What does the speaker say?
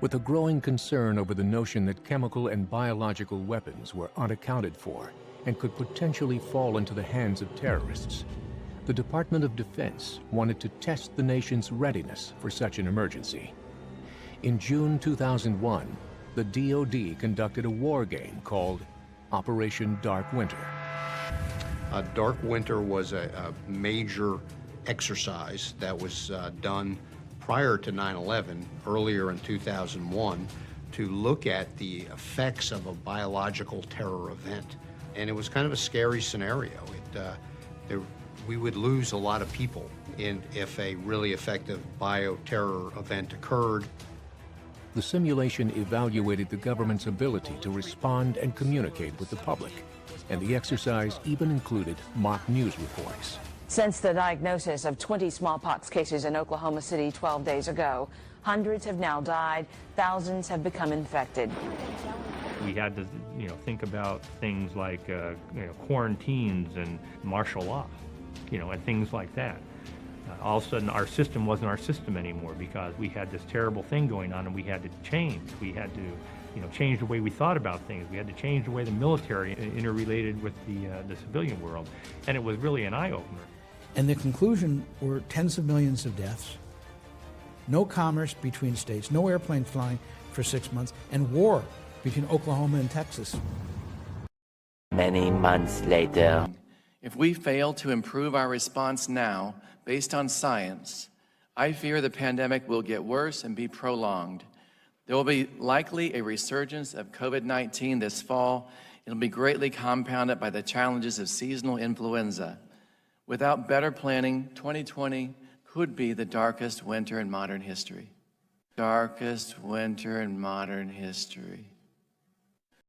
with a growing concern over the notion that chemical and biological weapons were unaccounted for and could potentially fall into the hands of terrorists, the Department of Defense wanted to test the nation's readiness for such an emergency. In June 2001, the DoD conducted a war game called Operation Dark Winter. Dark Winter was a major exercise that was done prior to 9/11, earlier in 2001, to look at the effects of a biological terror event. And it was kind of a scary scenario. We would lose a lot of people if a really effective bioterror event occurred. The simulation evaluated the government's ability to respond and communicate with the public, and the exercise even included mock news reports. Since the diagnosis of 20 smallpox cases in Oklahoma City 12 days ago, hundreds have now died, thousands have become infected. We had to, think about things like, quarantines and martial law, and things like that. All of a sudden, our system wasn't our system anymore because we had this terrible thing going on, and we had to change. We had to, change the way we thought about things. We had to change the way the military interrelated with the civilian world, and it was really an eye-opener. And the conclusion were tens of millions of deaths, no commerce between states, no airplane flying for 6 months, and war between Oklahoma and Texas. Many months later, if we fail to improve our response now, based on science, I fear the pandemic will get worse and be prolonged. There will be likely a resurgence of COVID-19 this fall. It'll be greatly compounded by the challenges of seasonal influenza. Without better planning, 2020 could be the darkest winter in modern history. Darkest winter in modern history.